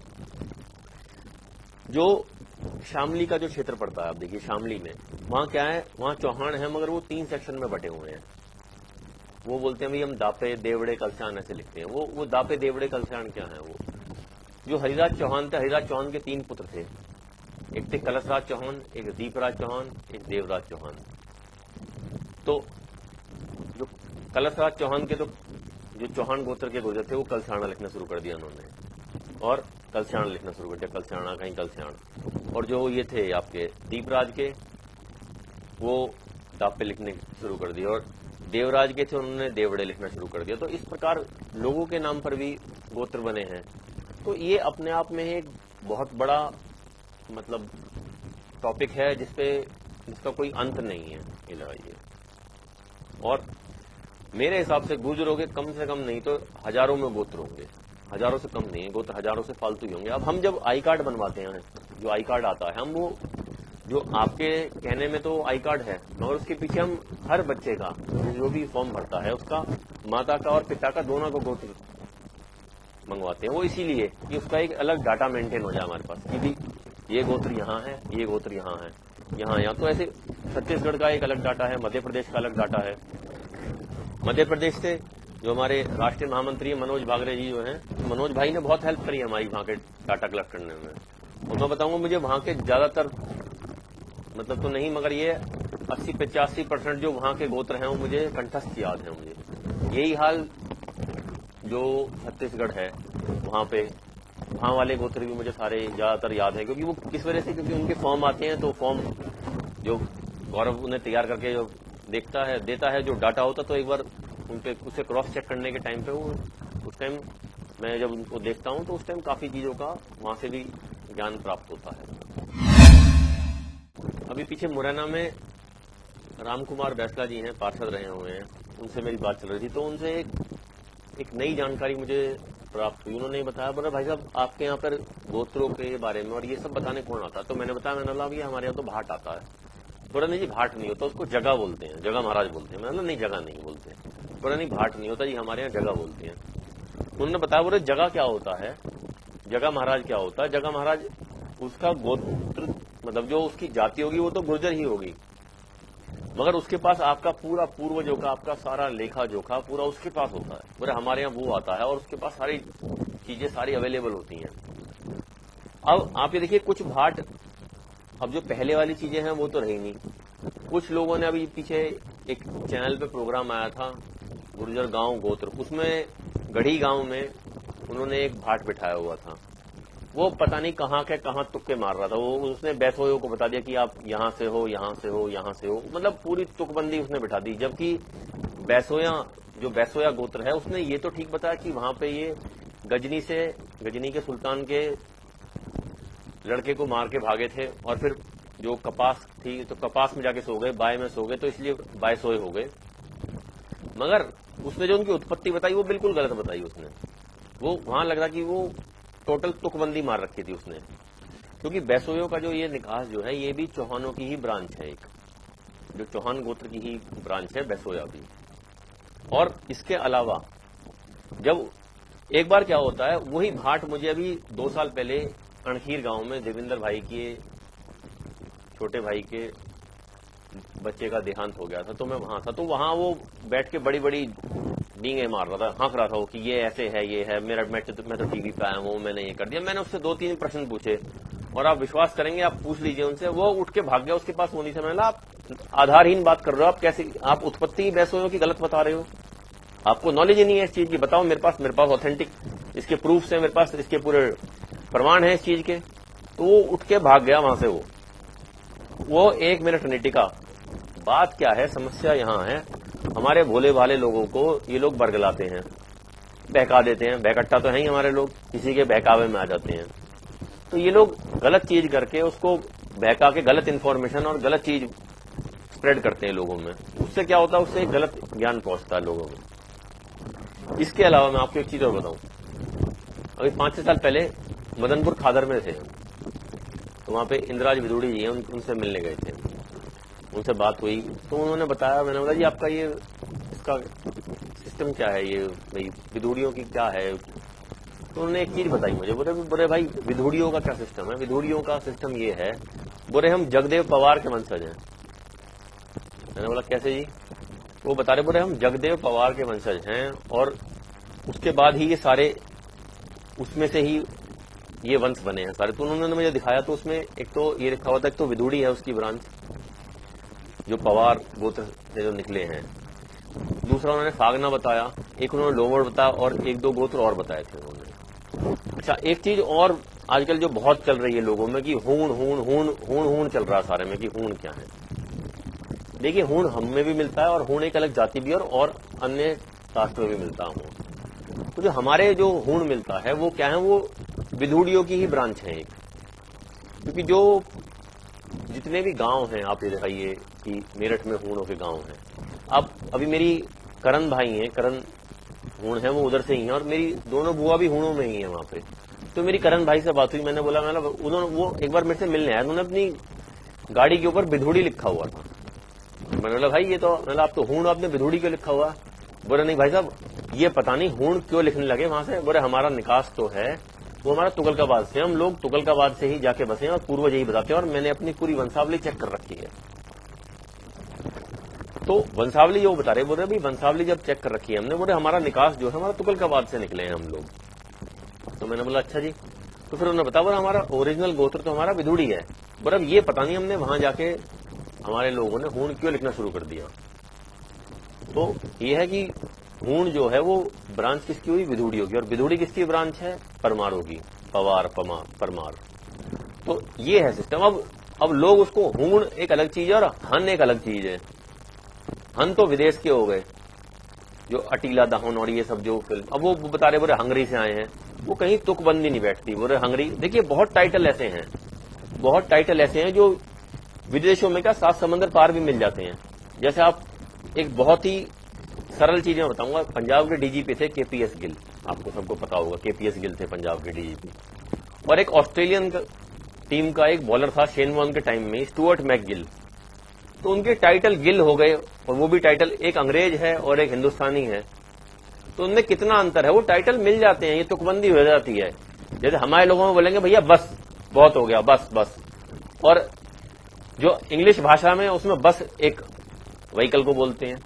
जो शामली का जो क्षेत्र पड़ता है, आप देखिए शामली में, वहां क्या है, वहां चौहान है, मगर वो 3 सेक्शन में बटे हुए हैं। वो बोलते हैं भाई हम दापे देवड़े कलशान ऐसे लिखते हैं। वो दापे देवड़े कलशान क्या है? वो जो हरिराज चौहान थे, हरिराज चौहान के 3 पुत्र थे, एक थे कलशराज चौहान, एक दीपराज चौहान, एक देवराज चौहान। तो जो कलशराज चौहान के, तो जो चौहान गोत्र के गुर्जर थे, वो कलशाणा लिखना शुरू कर दिया उन्होंने, और कलशाण लिखना शुरू कर दिया, कलशाणा कहीं कलशाण। और जो ये थे आपके दीपराज के, वो दापे लिखने शुरू कर दिया, और देवराज के थे, उन्होंने देवड़े लिखना शुरू कर दिया। तो इस प्रकार लोगों के नाम पर भी गोत्र बने हैं। तो ये अपने आप में एक बहुत बड़ा मतलब टॉपिक है जिसका कोई अंत नहीं है ये। और मेरे हिसाब से गुर्जरों के कम से कम नहीं तो हजारों में गोत्र होंगे, हजारों से कम नहीं है, गोत्र हजारों से फालतू ही होंगे। अब हम जब आई कार्ड बनवाते हैं, जो आई कार्ड आता है, हम वो जो आपके कहने में तो आई कार्ड है, मगर उसके पीछे हम हर बच्चे का जो भी फॉर्म भरता है, उसका माता का और पिता का दोनों का गोत्र मंगवाते हैं। वो इसीलिए कि उसका एक अलग डाटा मेंटेन हो जाए हमारे पास, कि भी ये गोत्र यहाँ है, ये गोत्र यहाँ है, यहाँ। तो ऐसे छत्तीसगढ़ का एक अलग डाटा है, मध्य प्रदेश का अलग डाटा है। मध्य प्रदेश से जो हमारे राष्ट्रीय महामंत्री मनोज भागरे जी जो हैं, मनोज भाई ने बहुत हेल्प करी हमारी वहां के डाटा कलेक्ट करने में। और मैं बताऊंगा, मुझे वहां के ज्यादातर मतलब तो नहीं, मगर ये 80-85% जो वहां के गोत्र हैं वो मुझे कंठस्थ याद है। मुझे यही हाल जो छत्तीसगढ़ है, वहां वाले गोत्र भी मुझे सारे ज्यादातर याद है। क्योंकि वो किस वजह से, क्योंकि उनके फॉर्म आते हैं, तो फॉर्म जो गौरव उन्हें तैयार करके जो देता है जो डाटा होता, तो एक बार उनपे उसे क्रॉस चेक करने के टाइम पे उस टाइम मैं जब उनको देखता हूं, तो उस टाइम काफी चीजों का वहां से भी ज्ञान प्राप्त होता है। अभी पीछे मुरैना में राम कुमार बैसला जी हैं, पार्षद रहे हुए हैं, उनसे मेरी बात चल रही थी, तो उनसे एक नई जानकारी मुझे प्राप्त हुई। उन्होंने बताया, बोला भाई साहब आपके यहाँ पर गोत्रों के बारे में और ये सब बताने कौन आता है? तो मैंने बताया, मैंने बोला ये हमारे यहाँ तो भाट आता है। बोला नहीं जी भाट नहीं होता, उसको जगह बोलते हैं, जगह महाराज बोलते हैं। मैंने नहीं जगह नहीं बोलते। बोला नहीं भाट नहीं होता जी, हमारे यहाँ जगह बोलते हैं। उन्होंने बताया, बोले जगह क्या होता है, जगह महाराज क्या होता है? जगह महाराज उसका गोत्र मतलब जो उसकी जाति होगी वो तो गुर्जर ही होगी, मगर उसके पास आपका पूरा पूर्वजों का आपका सारा लेखा जोखा पूरा उसके पास होता है। बोले हमारे यहाँ वो आता है और उसके पास सारी चीजें सारी अवेलेबल होती हैं। अब आप ये देखिए, कुछ भाट, अब जो पहले वाली चीजें हैं वो तो रही नहीं। कुछ लोगों ने अभी पीछे एक चैनल पे प्रोग्राम आया था गुर्जर गांव गोत्र, उसमें गढ़ी गांव में उन्होंने एक भाट बिठाया हुआ था। वो पता नहीं कहाँ के कहाँ तुक्के मार रहा था। वो उसने बैसोयों को बता दिया कि आप यहाँ से हो, यहाँ से हो, यहाँ से हो, मतलब पूरी तुकबंदी उसने बिठा दी। जबकि बैसोया गोत्र है, उसने ये तो ठीक बताया कि वहां पे ये गजनी के सुल्तान के लड़के को मार के भागे थे, और फिर जो कपास थी तो कपास में जाके सो गए, बाय में सो गए, तो इसलिए बायसोए हो गए। मगर उसने जो उनकी उत्पत्ति बताई वो बिल्कुल गलत बताई उसने। वो वहां लग रहा कि वो टोटल तुकबंदी मार रखी थी उसने, क्योंकि बैसोयों का जो ये निकास जो है ये भी चौहानों की ही ब्रांच है, एक जो चौहान गोत्र की ही ब्रांच है बैसोया भी। और इसके अलावा जब एक बार क्या होता है, वही भाट मुझे अभी 2 साल पहले अणखीर गांव में देवेंद्र भाई के छोटे भाई के बच्चे का देहांत हो गया था, तो मैं वहां था। तो वहां वो बैठ के बड़ी बड़ी डींगे मार रहा था, हाँक रहा था वो कि ये ऐसे है, ये है, मैं तो टीवी पे आया हूँ, मैंने ये कर दिया। मैंने उससे 2-3 प्रश्न पूछे और आप विश्वास करेंगे, आप पूछ लीजिए उनसे, वो उठ के भाग गया, उसके पास वो नहीं था। मैंने बोला आप आधारहीन बात कर रहे हो, आप कैसे, आप उत्पत्ति बैसोयों की गलत बता रहे हो, आपको नॉलेज ही नहीं है इस चीज की, बताओ मेरे पास ऑथेंटिक इसके प्रूफ है, मेरे पास इसके पूरे प्रमाण है इस चीज के। तो वो उठ के भाग गया वहां से। वो 1 मिनट नहीं टिका। बात क्या है, समस्या यहाँ है, हमारे भोले भाले लोगों को ये लोग बरगलाते हैं, बहका देते हैं। बहकट्टा तो है ही हमारे लोग, किसी के बहकावे में आ जाते हैं। तो ये लोग गलत चीज करके उसको बहका के गलत इन्फॉर्मेशन और गलत चीज स्प्रेड करते हैं लोगों में। उससे क्या होता है, उससे गलत ज्ञान पहुंचता है लोगों में। इसके अलावा मैं आपको एक चीज और बताऊं, अभी 5-6 साल पहले मदनपुर खादर में थे, तो वहां पे इंदिराज विदुड़ी जी हैं, उनसे मिलने गए थे, उनसे बात हुई तो उन्होंने बताया, मैंने बोला जी आपका ये इसका सिस्टम क्या है, ये भाई विदुड़ियों की क्या है। तो उन्होंने एक चीज बताई मुझे, बोले भाई विदुड़ियों का क्या सिस्टम है। विदुड़ियों का सिस्टम ये है, बोले हम जगदेव पवार के वंशज हैं। मैंने बोला कैसे जी? वो बता रहे, बोले हम जगदेव पवार के वंशज हैं और उसके बाद ही ये सारे उसमें से ही ये वंश बने हैं सारे। तो उन्होंने मुझे दिखाया, तो उसमें एक तो ये लिखा हुआ था, एक तो विदुड़ी है उसकी ब्रांच जो पवार गोत्र से जो निकले हैं, दूसरा उन्होंने फागना बताया, एक उन्होंने लोवर बताया और 1-2 गोत्र और बताए थे उन्होंने। अच्छा, एक चीज और आजकल जो बहुत चल रही है लोगों में कि हूण हूण हूण हूण हूण चल रहा है सारे में, कि हूण क्या है। देखिए हूण हम में भी मिलता है और हूण एक अलग जाति भी है और अन्य कास्ट में भी मिलता है हूण। तो जो हमारे जो हूण मिलता है वो क्या है, वो विदुड़ियों की ही ब्रांच है एक। क्योंकि जो जितने भी गांव हैं, आप ये दिखाइए कि मेरठ में हूणों के गांव हैं। अब अभी मेरी करण भाई हैं, करण हूण है, वो उधर से ही हैं और मेरी दोनों बुआ भी हूणों में ही है वहां पे। तो मेरी करण भाई से बात हुई, मैंने बोला उन्होंने वो एक बार मेरे से मिलने आया, उन्होंने अपनी गाड़ी के ऊपर विदुड़ी लिखा हुआ था। मैंने बोला भाई ये तो, मैंने आप तो हूण, आपने विदुड़ी क्यों लिखा हुआ? बोले नहीं भाई साहब, ये पता नहीं हूण क्यों लिखने लगे वहां से। बोले हमारा निकास तो है वो हमारा तुगलकाबाद से, हम लोग तुगलकाबाद से ही जाके बसे हैं और पूर्वज यही बताते हैं, और मैंने अपनी पूरी वंशावली चेक कर रखी है। तो वंशावली जो बता रहे, बोल रहे भाई वंशावली जब चेक कर रखी है हमने, बोले हमारा निकास जो है हमारा तुगलकाबाद से निकले हैं हम लोग। तो मैंने बोला अच्छा जी। तो फिर उन्होंने बताया, बोला हमारा ओरिजिनल गोत्र तो हमारा विदुड़ी है। बोले अब ये पता नहीं हमने वहां जाके हमारे लोगों ने हूण क्यों लिखना शुरू कर दिया। तो ये है कि हूण जो है वो ब्रांच किसकी हुई? विदुड़ियों की। और विदुड़ी किसकी ब्रांच है? परमारों की, पवार परमार। तो ये है सिस्टम। अब लोग उसको हूण एक अलग चीज है और हन एक अलग चीज है। हन तो विदेश के हो गए, जो अटीला दहन और ये सब जो फिल्म, अब वो बता रहे बोले हंगरी से आए हैं, वो कहीं तुकबंदी नहीं बैठती। बोले हंगरी, देखिए बहुत टाइटल ऐसे हैं, बहुत टाइटल ऐसे हैं जो विदेशों में क्या 7 समंदर पार भी मिल जाते हैं। जैसे आप एक बहुत ही सरल चीज मैं बताऊंगा, पंजाब के डीजीपी थे केपीएस गिल, आपको सबको पता होगा केपीएस गिल थे पंजाब के डीजीपी। और एक ऑस्ट्रेलियन टीम का एक बॉलर था शेन वॉर्न के टाइम में, स्टुअर्ट मैकगिल। तो उनके टाइटल गिल हो गए, और वो भी टाइटल एक अंग्रेज है और एक हिंदुस्तानी है। तो उनमें कितना अंतर है, वो टाइटल मिल जाते हैं, ये तुकबंदी हो जाती है। जैसे हमारे लोगों में बोलेंगे भैया बस बहुत हो गया, बस बस। और जो इंग्लिश भाषा में उसमें बस एक व्हीकल को बोलते हैं।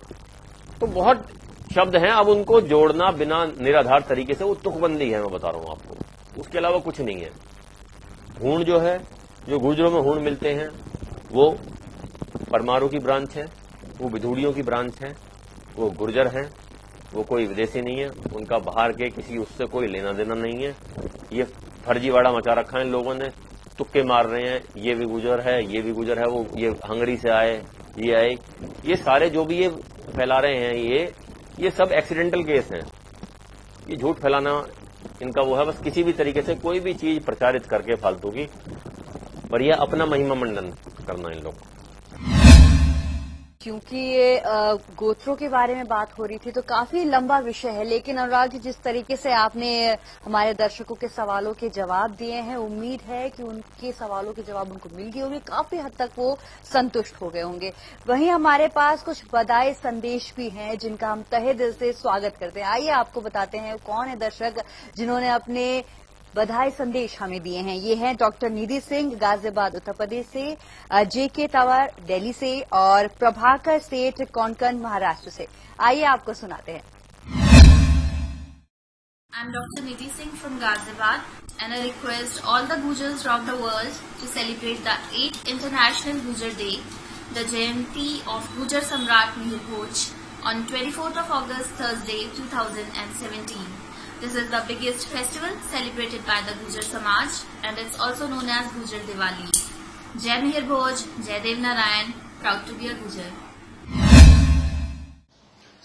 तो बहुत शब्द हैं, अब उनको जोड़ना बिना निराधार तरीके से, वो तुकबंदी है, मैं बता रहा हूं आपको, उसके अलावा कुछ नहीं है। हूण जो है, जो गुर्जरों में हूण मिलते हैं, वो परमारों की ब्रांच है, वो विदुड़ियों की ब्रांच है, वो गुर्जर हैं, वो कोई विदेशी नहीं है, उनका बाहर के किसी उससे कोई लेना देना नहीं है। ये फर्जीवाड़ा मचा रखा है इन लोगों ने, तुक्के मार रहे हैं, ये भी गुजर है, ये भी गुजर है, वो ये हंगरी से आए, ये आए, ये सारे जो भी ये फैला रहे हैं, ये सब एक्सीडेंटल केस हैं। ये झूठ फैलाना इनका वो है, बस किसी भी तरीके से कोई भी चीज प्रचारित करके फालतू की, पर यह अपना महिमा मंडन करना इन लोग। क्योंकि ये गोत्रों के बारे में बात हो रही थी तो काफी लंबा विषय है, लेकिन अनुराग जी जिस तरीके से आपने हमारे दर्शकों के सवालों के जवाब दिए हैं, उम्मीद है कि उनके सवालों के जवाब उनको मिल गए होंगे, काफी हद तक वो संतुष्ट हो गए होंगे। वहीं हमारे पास कुछ बधाई संदेश भी हैं जिनका हम तहे दिल से स्वागत करते हैं। आइए आपको बताते हैं कौन है दर्शक जिन्होंने अपने बधाई संदेश हमें दिए हैं। ये हैं डॉक्टर निधि सिंह गाजियाबाद उत्तर प्रदेश से, जेके तंवर दिल्ली से और प्रभाकर सेठ कोंकण महाराष्ट्र से। आइए आपको सुनाते हैं। I'm Dr. Nidhi Singh from Ghaziabad and I request all the Gujars around the world to celebrate the 8th International Gujar Day, the Jayanti of Gujar Samrat Mihir Bhoj on 24th of August, Thursday, 2017. This is the biggest festival celebrated by the Gujar Samaj and it's also known as Gujar Diwali. Jai Mihir Bhoj, Jai Dev Narayan, proud to be a Gujar.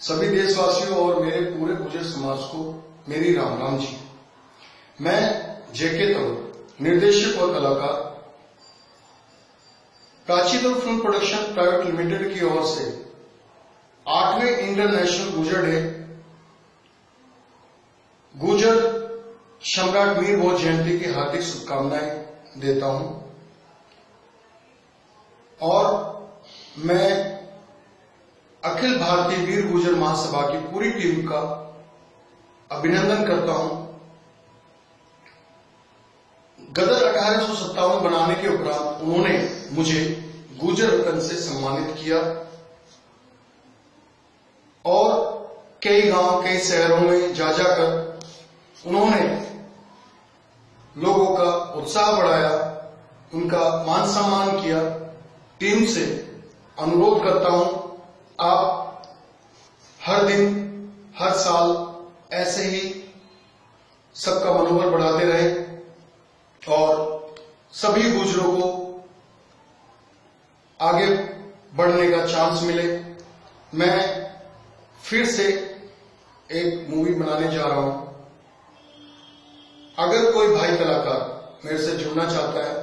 सभी देशवासियों और मेरे पूरे गुजर समाज को मेरी राम राम जी। मैं जेके तंवर, निर्देशक और कलाकार, प्राचीदल फिल्म प्रोडक्शन प्राइवेट लिमिटेड की ओर से 8वें इंटरनेशनल गुर्जर डे गुर्जर सम्राट मीर भोज जयंती की हार्दिक शुभकामनाएं देता हूं और मैं अखिल भारतीय वीर गुर्जर महासभा की पूरी टीम का अभिनंदन करता हूं। गदर 1857 बनाने के उपरांत उन्होंने मुझे गुर्जर रत्न से सम्मानित किया और कई गांव कई शहरों में जा जाकर उन्होंने लोगों का उत्साह बढ़ाया, उनका मान सम्मान किया। टीम से अनुरोध करता हूं आप हर दिन हर साल ऐसे ही सबका मनोबल बढ़ाते रहें और सभी गुर्जरों को आगे बढ़ने का चांस मिले। मैं फिर से एक मूवी बनाने जा रहा हूं। अगर कोई भाई कलाकार मेरे से जुड़ना चाहता है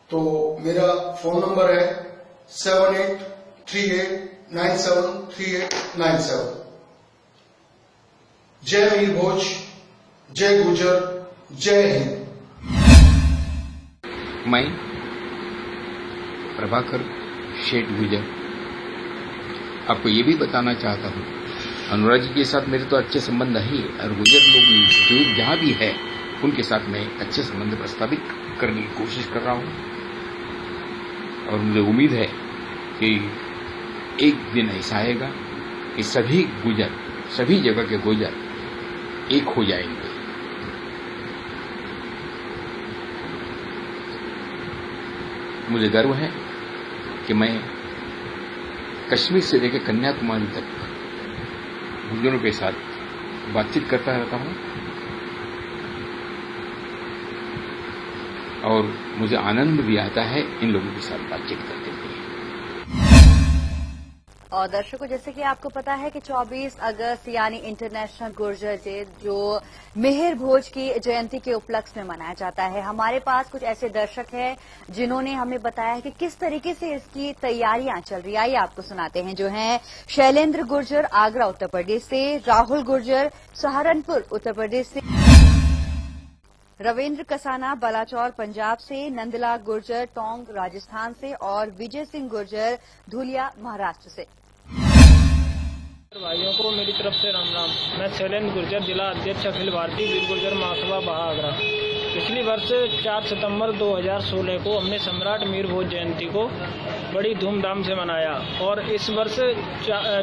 तो मेरा फोन नंबर है 7838973897। जय मीर भोज, जय गुर्जर, जय हिंद। मैं प्रभाकर शेठ गुर्जर आपको ये भी बताना चाहता हूँ, अनुराग जी के साथ मेरे तो अच्छे संबंध है और गुर्जर लोग जो जहाँ भी है उनके साथ मैं अच्छे संबंध प्रस्तावित करने की कोशिश कर रहा हूँ और मुझे उम्मीद है कि एक दिन ऐसा आएगा कि सभी गुर्जर, सभी जगह के गुर्जर एक हो जाएंगे। मुझे गर्व है कि मैं कश्मीर से लेकर कन्याकुमारी तक गुर्जरों के साथ बातचीत करता रहता हूं और मुझे आनंद भी आता है इन लोगों के साथ बातचीत करते हुए। और दर्शकों, जैसे कि आपको पता है कि 24 अगस्त यानी इंटरनेशनल गुर्जर डे जो मिहिर भोज की जयंती के उपलक्ष्य में मनाया जाता है। हमारे पास कुछ ऐसे दर्शक हैं जिन्होंने हमें बताया कि किस तरीके से इसकी तैयारियां चल रही है। आइए आपको सुनाते हैं। जो हैं शैलेंद्र गुर्जर आगरा उत्तर प्रदेश से, राहुल गुर्जर सहारनपुर उत्तर प्रदेश से, रविंद्र कसाना बलाचौर पंजाब से, नंदलाल गुर्जर टोंक राजस्थान से और विजय सिंह गुर्जर धुलिया महाराष्ट्र से। भाइयों को मेरी तरफ से राम राम। मैं शैलेंद्र गुर्जर, जिला अध्यक्ष अखिल भारतीय वीर गुर्जर महासभा बहा आगरा। पिछली वर्ष 4 सितंबर 2016 को हमने सम्राट मीर भोज जयंती को बड़ी धूमधाम से मनाया और इस वर्ष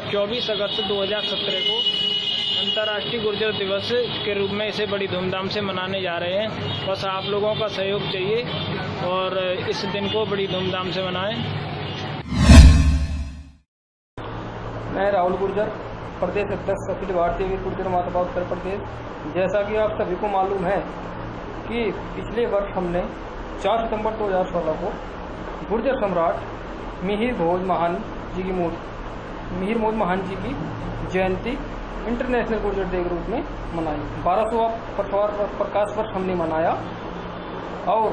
24 अगस्त 2017 को अंतर्राष्ट्रीय गुर्जर दिवस के रूप में इसे बड़ी धूमधाम से मनाने जा रहे हैं। बस आप लोगों का सहयोग चाहिए और इस दिन को बड़ी धूमधाम से मनाएं। मैं राहुल गुर्जर, प्रदेश अध्यक्ष अखिल भारतीय वीर गुर्जर महासभा उत्तर प्रदेश। जैसा कि आप सभी को मालूम है कि पिछले वर्ष हमने 4 सितंबर 2016 को गुर्जर सम्राट मिहिर भोज महान जी की जयंती इंटरनेशनल गुर्जर डे के रूप में मनाई। 1200वां प्रकाश वर्ष हमने मनाया और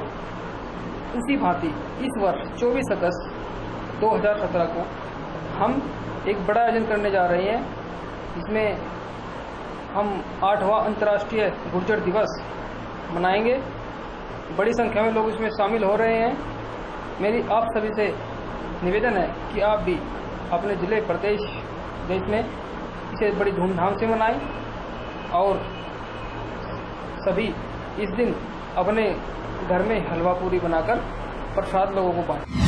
उसी भांति इस वर्ष 24 अगस्त 2017 को हम एक बड़ा आयोजन करने जा रहे हैं, जिसमें हम 8वां अंतर्राष्ट्रीय गुर्जर दिवस मनाएंगे। बड़ी संख्या में लोग इसमें शामिल हो रहे हैं। मेरी आप सभी से निवेदन है कि आप भी अपने जिले, प्रदेश, देश में इसे बड़ी धूमधाम से मनाएं और सभी इस दिन अपने घर में हलवा पूरी बनाकर प्रसाद लोगों को बांटें।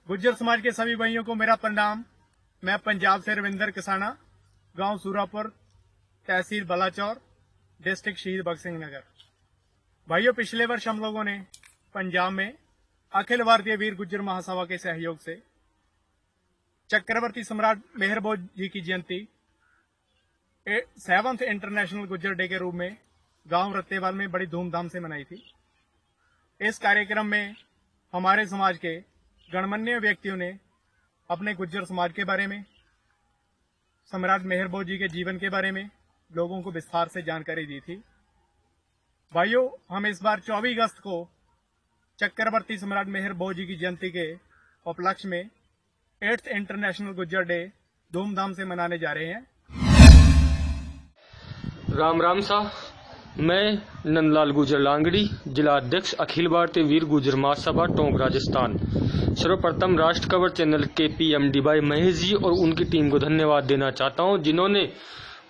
गुर्जर समाज के सभी भाइयों को मेरा प्रणाम। मैं पंजाब से रविंदर कसाना, गांव सूरापुर, तहसील बलाचौर, डिस्ट्रिक्ट शहीद भगत सिंह नगर। भाइयों, पिछले वर्ष हम लोगों ने पंजाब में अखिल भारतीय वीर गुर्जर महासभा के सहयोग से चक्रवर्ती सम्राट मिहिर भोज जी की जयंती 7th इंटरनेशनल गुर्जर डे के रूप में गांव रत्तेवाल में बड़ी धूमधाम से मनाई थी। इस कार्यक्रम में हमारे समाज के गणमान्य व्यक्तियों ने अपने गुर्जर समाज के बारे में, सम्राट मिहिर भोज जी के जीवन के बारे में लोगों को विस्तार से जानकारी दी थी। भाइयों, हम इस बार 24 अगस्त को चक्रवर्ती सम्राट मेहर भोज जी की जयंती के उपलक्ष्य में 8th इंटरनेशनल गुज्जर डे धूमधाम से मनाने जा रहे हैं। राम राम सा, मैं नंदलाल गुजर लांगड़ी, जिला अध्यक्ष अखिल भारतीय वीर गुजर महासभा टोंक राजस्थान। सर्वप्रथम राष्ट्र खबर चैनल के PMD भाई महेश जी और उनकी टीम को धन्यवाद देना चाहता हूं, जिन्होंने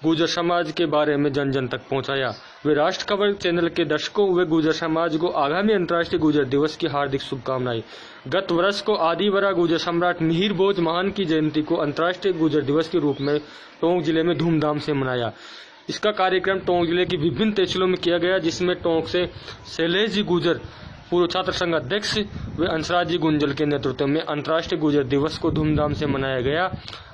गुजर समाज के बारे में जन जन तक पहुंचाया। वे राष्ट्र खबर चैनल के दर्शकों व गुजर समाज को आगामी अंतर्राष्ट्रीय गुजर दिवस की हार्दिक शुभकामनाएं। गत वर्ष को आदिवरा गुजर सम्राट मिहिर भोज महान की जयंती को अंतर्राष्ट्रीय गुजर दिवस के रूप में टोंक जिले में धूमधाम से मनाया। इसका कार्यक्रम टोंक जिले की विभिन्न तहसीलों में किया गया, जिसमें टोंक से शैलेश जी गुजर पूर्व छात्र संघ अध्यक्ष व अंशराज जी गुंजल के नेतृत्व में अंतर्राष्ट्रीय गुजर दिवस को धूमधाम से मनाया गया।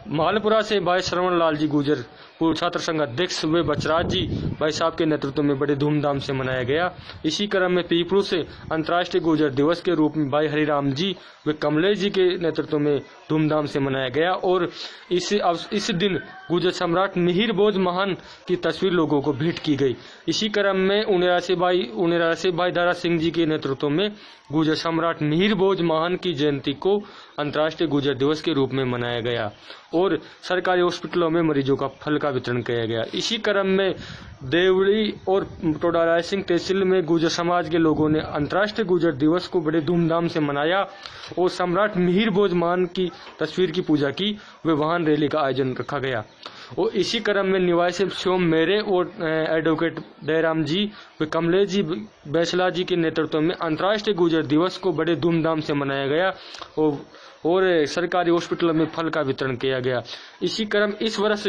मालपुरा से भाई श्रवण लाल जी गुजर पूर्व छात्र संघ अध्यक्ष व बचराज जी भाई साहब के नेतृत्व में बड़े धूमधाम से मनाया गया। इसी क्रम में पीपरू से अंतर्राष्ट्रीय गुजर दिवस के रूप में भाई हरिराम जी व कमलेश जी के नेतृत्व में धूमधाम से मनाया गया और इस दिन गुजर सम्राट मिहिर भोज महान की तस्वीर लोगों को भेंट की गई। इसी क्रम में उनेरा से भाई दारा सिंह जी के नेतृत्व में गुजर सम्राट मिहिर भोज महान की जयंती को अंतर्राष्ट्रीय गुजर दिवस के रूप में मनाया गया और सरकारी हॉस्पिटलों में मरीजों का फल का वितरण किया गया। इसी क्रम में देवड़ी और टोडा राय सिंह तहसील में गुजर समाज के लोगों ने अंतर्राष्ट्रीय गुजर दिवस को बड़े धूमधाम से मनाया और सम्राट मिहिर भोज महान की तस्वीर की पूजा की व वाहन रैली का आयोजन रखा गया। और इसी क्रम में निवासी शिवम मेरे और एडवोकेट दयाराम जी व कमलेश जी बैसला जी के नेतृत्व में अंतर्राष्ट्रीय गुजर दिवस को बड़े धूमधाम से मनाया गया और सरकारी हॉस्पिटलों में फल का वितरण किया गया। इसी क्रम इस वर्ष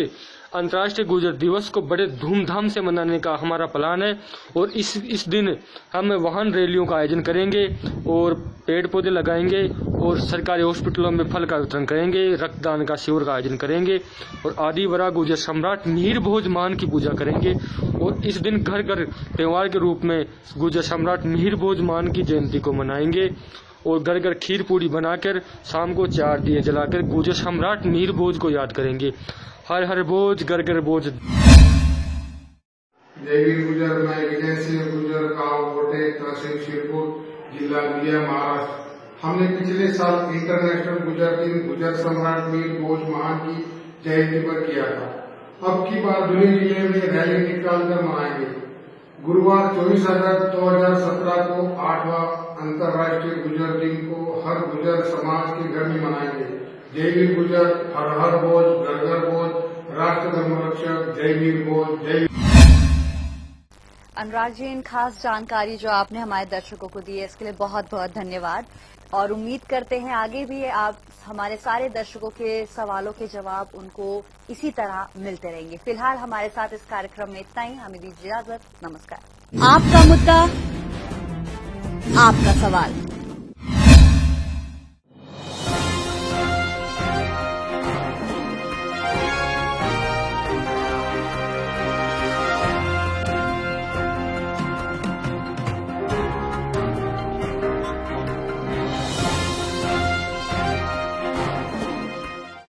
अंतर्राष्ट्रीय गुजर दिवस को बड़े धूमधाम से मनाने का हमारा प्लान है और इस दिन हम वाहन रैलियों का आयोजन करेंगे और पेड़ पौधे लगाएंगे और सरकारी हॉस्पिटलों में फल का वितरण करेंगे, रक्तदान का शिविर का आयोजन करेंगे और आदिवरा गुजर सम्राट मिहिर भोज महान की पूजा करेंगे और इस दिन घर घर त्योहार के रूप में गुजर सम्राट मिहिर भोज महान की जयंती को मनाएंगे और घर घर खीर पूरी बनाकर शाम को 4 दिए जलाकर गुजर सम्राट मिहिर भोज को याद करेंगे। हर हर भोज, घर घर भोज। जय वीर गुजर। मैं विजय सिंह गुजर, गांव कोटे, तहसील शिरपुर, जिला विजय, महाराष्ट्र। हमने पिछले साल इंटरनेशनल गुजर दिन गुजर सम्राट मिहिर भोज महान की जयंती पर किया था। अब की बार दुनिया जिले में रैली निकालकर मनाएंगे। गुरुवार 24 अगस्त 2017 को 8वां अंतर्राष्ट्रीय गुजर दिन को हर गुजर समाज के घर में मनाएंगे। जय वीर गुजर, हर हर भोज, घर घर भोज, राष्ट्र धर्म रक्षक, जय वीर भोज, जय। अनुराग जी, इन खास जानकारी जो आपने हमारे दर्शकों को दी है इसके लिए बहुत बहुत धन्यवाद और उम्मीद करते हैं आगे भी आप हमारे सारे दर्शकों के सवालों के जवाब उनको इसी तरह मिलते रहेंगे। फिलहाल हमारे साथ इस कार्यक्रम में इतना ही। हमें दीजिए इजाजत। नमस्कार। आपका मुद्दा, आपका सवाल।